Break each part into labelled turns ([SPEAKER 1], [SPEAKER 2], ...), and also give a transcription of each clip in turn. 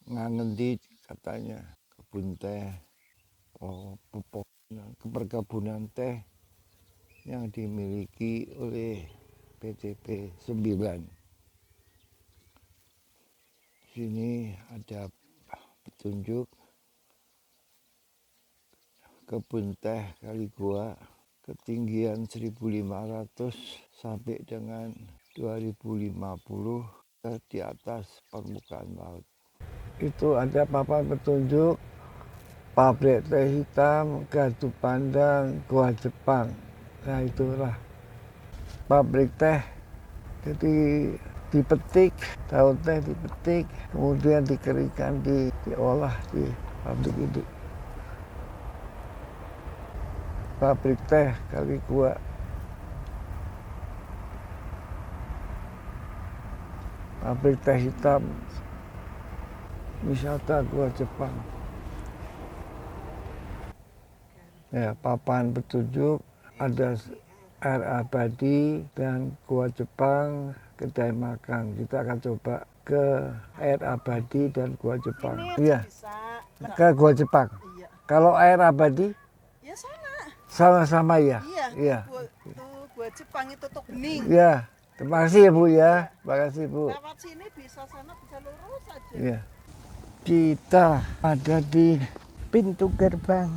[SPEAKER 1] ngangendi katanya kebun teh, perkebunan teh yang dimiliki oleh PTP 9. Sini ada petunjuk kebun teh kali gua ketinggian 1500 sampai dengan 2050 di atas permukaan laut. Itu ada papan petunjuk pabrik teh hitam, Gardu Pandang, Gua Jepang. Nah itulah pabrik teh. Jadi dipetik, daun teh dipetik, kemudian dikeringkan, diolah di pabrik itu. Pabrik teh kali Gua. Pabrik teh hitam, wisata Gua Jepang. Ya, papan petunjuk ada air abadi dan Gua Jepang, kedai makan. Kita akan coba ke air abadi dan Gua Jepang. Iya, ke Gua Jepang. Iya. Kalau air abadi?
[SPEAKER 2] Ya sana.
[SPEAKER 1] Sama-sama ya?
[SPEAKER 2] Iya. Gua Jepang itu Tok Bening.
[SPEAKER 1] Iya. Terima kasih ya Bu ya. Terima kasih Bu.
[SPEAKER 2] Lewat sini bisa sana, bisa lurus aja.
[SPEAKER 1] Iya. Kita ada di
[SPEAKER 3] pintu gerbang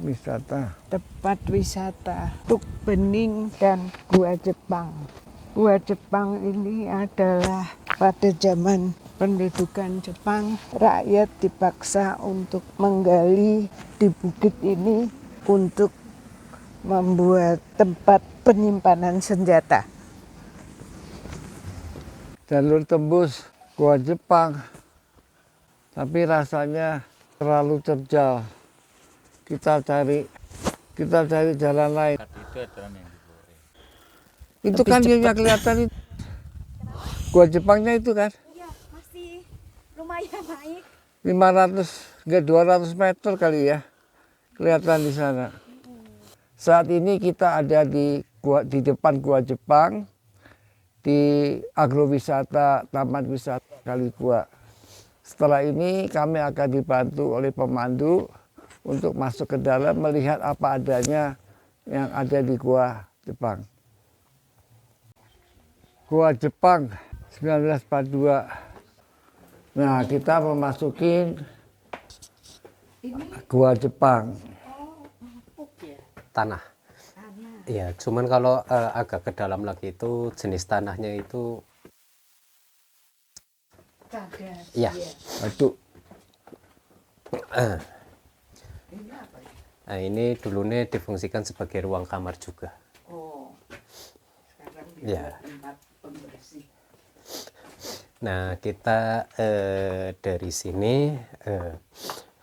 [SPEAKER 1] wisata.
[SPEAKER 3] tempat wisata Tok Bening dan Gua Jepang. Gua Jepang ini adalah pada zaman pendudukan Jepang, rakyat dipaksa untuk menggali di bukit ini untuk membuat tempat penyimpanan senjata.
[SPEAKER 1] Jalur tembus Gua Jepang, tapi rasanya terlalu terjal. Kita cari jalan lain. Itu kan yang kelihatan itu. Gua Jepangnya itu kan?
[SPEAKER 4] Iya, masih lumayan naik.
[SPEAKER 1] 500 enggak 200 meter kali ya. Kelihatan di sana. Saat ini kita ada di depan Gua Jepang, di agrowisata Taman Wisata Kali Gua. Setelah ini kami akan dibantu oleh pemandu untuk masuk ke dalam melihat apa adanya yang ada di Gua Jepang. Gua Jepang 1942. Nah, kita memasuki Gua Jepang.
[SPEAKER 5] Tanah. Iya, cuman kalau agak ke dalam lagi itu jenis tanahnya itu iya.
[SPEAKER 1] Batu.
[SPEAKER 5] Nah, ini dulunya difungsikan sebagai ruang kamar juga.
[SPEAKER 3] Oh, sekarang
[SPEAKER 5] Ya.
[SPEAKER 3] tempat pembersih.
[SPEAKER 5] Nah, kita dari sini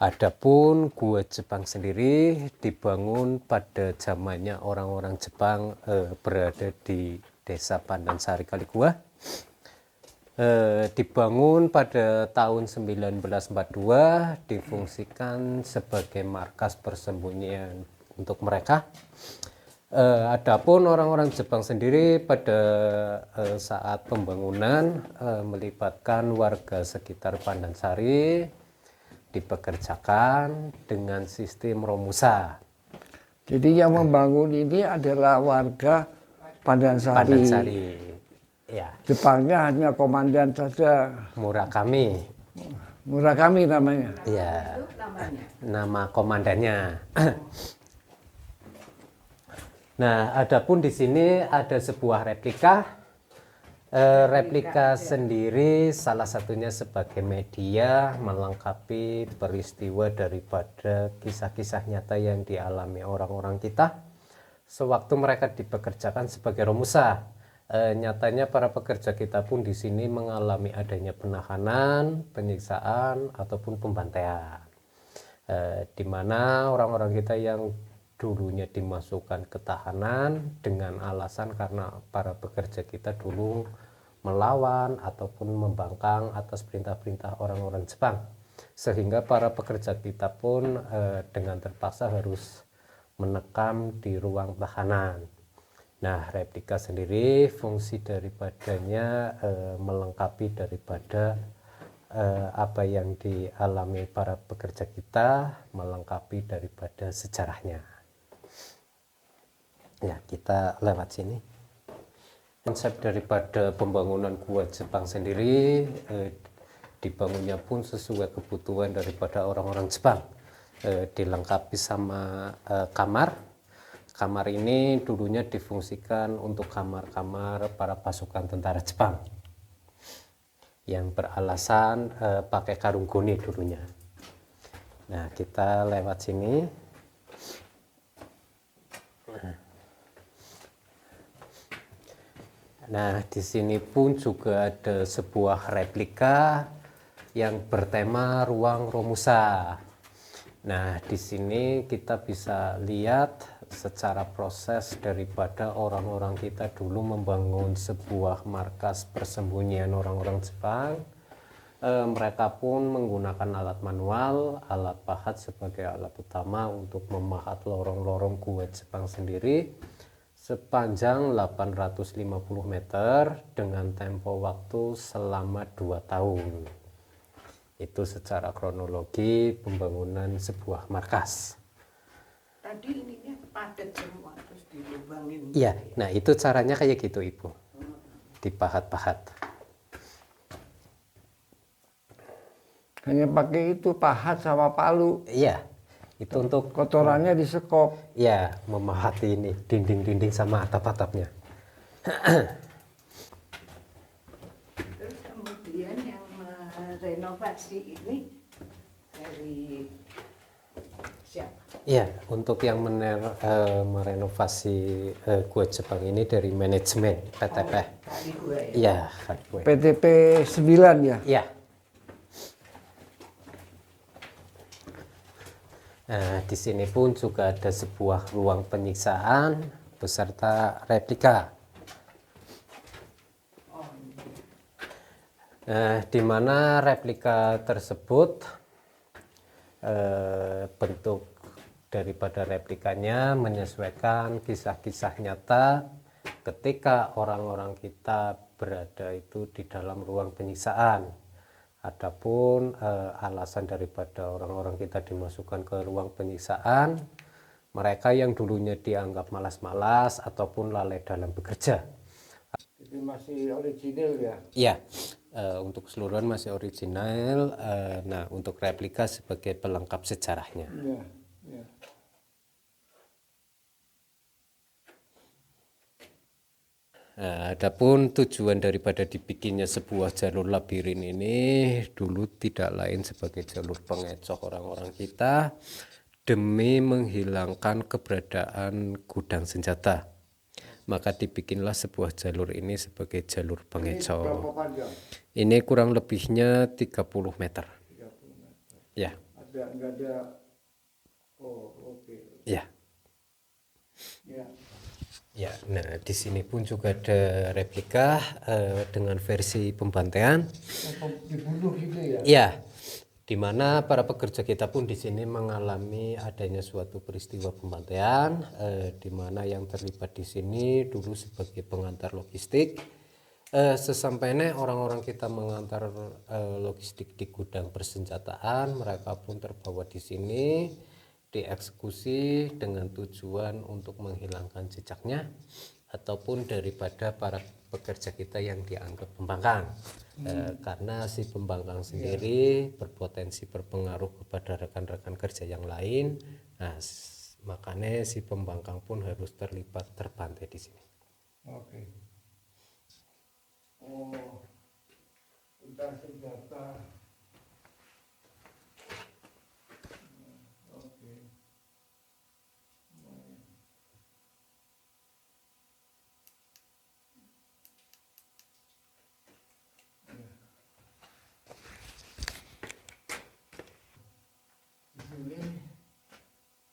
[SPEAKER 5] adapun Gua Jepang sendiri dibangun pada zamannya orang-orang Jepang berada di Desa Pandansari Kali Gua. Dibangun pada tahun 1942, difungsikan sebagai markas persembunyian untuk mereka. Adapun orang-orang Jepang sendiri pada saat pembangunan melibatkan warga sekitar Pandansari, dipekerjakan dengan sistem romusa.
[SPEAKER 1] Jadi yang membangun ini adalah warga Pandansari.
[SPEAKER 5] Pandansari. Ya.
[SPEAKER 1] Jepangnya hanya komandan saja.
[SPEAKER 5] Murakami.
[SPEAKER 1] Murakami namanya.
[SPEAKER 5] Ya. Nama komandannya. Nah, adapun di sini ada sebuah replika. Replika sendiri salah satunya sebagai media melengkapi peristiwa daripada kisah-kisah nyata yang dialami orang-orang kita sewaktu mereka dipekerjakan sebagai romusa. Nyatanya para pekerja kita pun di sini mengalami adanya penahanan, penyiksaan ataupun pembantaian. Di mana orang-orang kita yang dulunya dimasukkan ke tahanan dengan alasan karena para pekerja kita dulu melawan ataupun membangkang atas perintah-perintah orang-orang Jepang, sehingga para pekerja kita pun dengan terpaksa harus menekam di ruang tahanan. Nah, replika sendiri fungsi daripadanya melengkapi daripada apa yang dialami para pekerja kita, melengkapi daripada sejarahnya. Ya, kita lewat sini. Konsep daripada pembangunan gua Jepang sendiri dibangunnya pun sesuai kebutuhan daripada orang-orang Jepang. Dilengkapi sama kamar. Kamar ini dulunya difungsikan untuk kamar-kamar para pasukan tentara Jepang yang beralasan pakai karung goni dulunya. Nah, kita lewat sini. Nah, di sini pun juga ada sebuah replika yang bertema ruang Romusa. Nah, di sini kita bisa lihat secara proses daripada orang-orang kita dulu membangun sebuah markas persembunyian orang-orang Jepang. Mereka pun menggunakan alat manual, alat pahat sebagai alat utama untuk memahat lorong-lorong gua Jepang sendiri sepanjang 850 meter dengan tempo waktu selama 2 tahun. Itu secara kronologi pembangunan sebuah markas.
[SPEAKER 3] Tadi ininya padat semua terus dilubangin.
[SPEAKER 5] Iya, nah itu caranya kayak gitu Ibu. Dipahat-pahat.
[SPEAKER 1] Hanya pakai itu pahat sama palu.
[SPEAKER 5] Iya, itu untuk
[SPEAKER 1] Kotorannya disekop.
[SPEAKER 5] ya memahat ini dinding-dinding sama atap-atapnya.
[SPEAKER 3] Terus kemudian yang merenovasi ini dari siapa?
[SPEAKER 5] Iya, untuk yang merenovasi gua Jepang ini dari manajemen PTP.
[SPEAKER 3] Kali gue ya.
[SPEAKER 5] Iya, Kak Gue.
[SPEAKER 1] PTP 9 ya.
[SPEAKER 5] Iya. Nah, di sini pun juga ada sebuah ruang penyiksaan beserta replika. Nah, di mana replika tersebut bentuk daripada replikanya menyesuaikan kisah-kisah nyata ketika orang-orang kita berada itu di dalam ruang penyiksaan. Adapun alasan daripada orang-orang kita dimasukkan ke ruang penyiksaan, mereka yang dulunya dianggap malas-malas ataupun lalai dalam bekerja.
[SPEAKER 1] Itu masih original ya.
[SPEAKER 5] Iya, untuk keseluruhan masih original. Nah, untuk replika sebagai pelengkap sejarahnya.
[SPEAKER 1] Iya, iya.
[SPEAKER 5] Nah, adapun tujuan daripada dibikinnya sebuah jalur labirin ini dulu tidak lain sebagai jalur pengecoh orang-orang kita demi menghilangkan keberadaan gudang senjata. Maka dibikinlah sebuah jalur ini sebagai jalur
[SPEAKER 1] Berapa
[SPEAKER 5] pengecoh.
[SPEAKER 1] panjang?
[SPEAKER 5] Ini kurang lebihnya 30 meter.
[SPEAKER 1] 30 meter.
[SPEAKER 5] Ya,
[SPEAKER 1] Enggak ada. Oh, oke.
[SPEAKER 5] ya.
[SPEAKER 1] Ya.
[SPEAKER 5] Ya, nah di sini pun juga ada replika dengan versi pembantaian.
[SPEAKER 1] Dibunuh gitu ya.
[SPEAKER 5] Ya, di mana para pekerja kita pun di sini mengalami adanya suatu peristiwa pembantaian, di mana yang terlibat di sini dulu sebagai pengantar logistik. Sesampainya orang-orang kita mengantar logistik di gudang persenjataan, mereka pun terbawa di sini, dieksekusi dengan tujuan untuk menghilangkan jejaknya ataupun daripada para pekerja kita yang dianggap pembangkang. Karena si pembangkang sendiri berpotensi berpengaruh kepada rekan-rekan kerja yang lain. Nah, makanya si pembangkang pun harus terlibat terbantai di sini.
[SPEAKER 1] Oke. Oh, udah senjata. Oke. Ini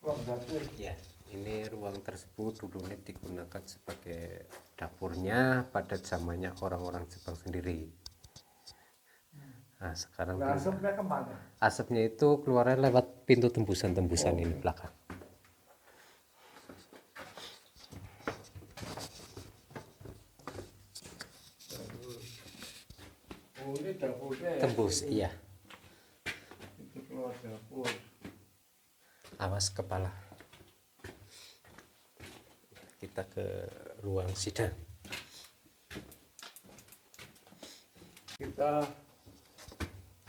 [SPEAKER 1] ruang dapur.
[SPEAKER 5] Ya, ini ruang tersebut dulunya digunakan sebagai dapurnya pada zamannya orang-orang Jepang sendiri. Nah, sekarang
[SPEAKER 1] Nah, asapnya kemana?
[SPEAKER 5] asapnya itu keluarnya lewat pintu tembusan-tembusan ini belakang.
[SPEAKER 1] Oh, ini dapurnya ya?
[SPEAKER 5] Tembus, iya.
[SPEAKER 1] Itu keluar dapur.
[SPEAKER 5] Awas kepala. Kita ke ruang sidang.
[SPEAKER 1] Kita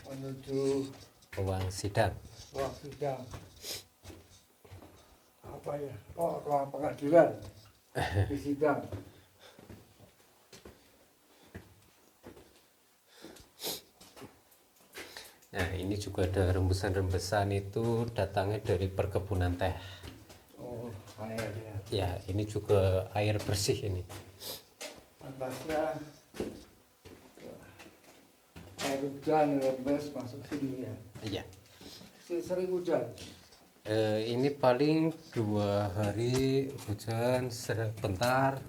[SPEAKER 1] menuju
[SPEAKER 5] Ruang sidang.
[SPEAKER 1] ruang sidang. Apa ya? Oh, ruang pengadilan. Di sidang.
[SPEAKER 5] Nah, ini juga ada rembesan-rembesan itu datangnya dari perkebunan teh.
[SPEAKER 1] Oh, air ya.
[SPEAKER 5] Ya, ini juga air bersih ini.
[SPEAKER 1] Atasnya air hujan rembes masuk sini ya.
[SPEAKER 5] Iya.
[SPEAKER 1] Sering hujan.
[SPEAKER 5] Ini paling 2 hari hujan sebentar,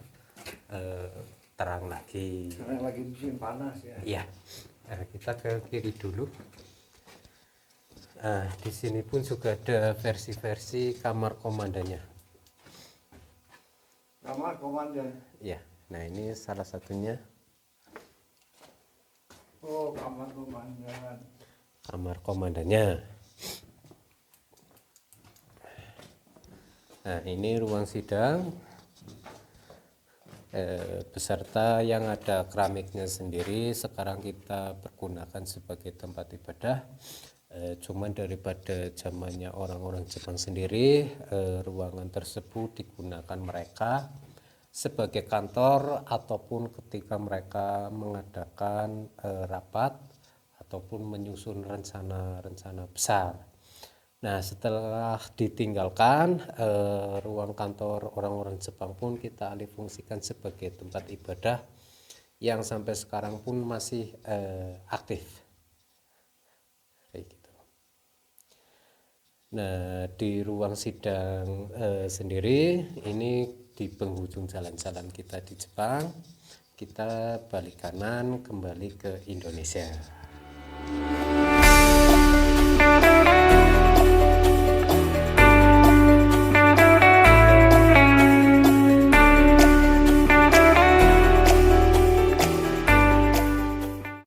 [SPEAKER 5] terang lagi.
[SPEAKER 1] Sekarang lagi musim panas ya.
[SPEAKER 5] Iya. Nah, kita ke kiri dulu. Di sini pun juga ada versi-versi kamar komandannya.
[SPEAKER 1] Kamar komandan.
[SPEAKER 5] Ya, nah ini salah satunya
[SPEAKER 1] Oh, kamar komandan.
[SPEAKER 5] kamar komandannya. Nah, ini ruang sidang beserta yang ada keramiknya sendiri. Sekarang kita pergunakan sebagai tempat ibadah. Cuman daripada zamannya orang-orang Jepang sendiri, ruangan tersebut digunakan mereka sebagai kantor ataupun ketika mereka mengadakan rapat ataupun menyusun rencana-rencana besar. Nah, setelah ditinggalkan ruang kantor orang-orang Jepang pun kita alih fungsikan sebagai tempat ibadah yang sampai sekarang pun masih aktif. Kayak gitu. Nah, di ruang sidang sendiri ini di penghujung jalan-jalan kita di Jepang, kita balik kanan kembali ke Indonesia.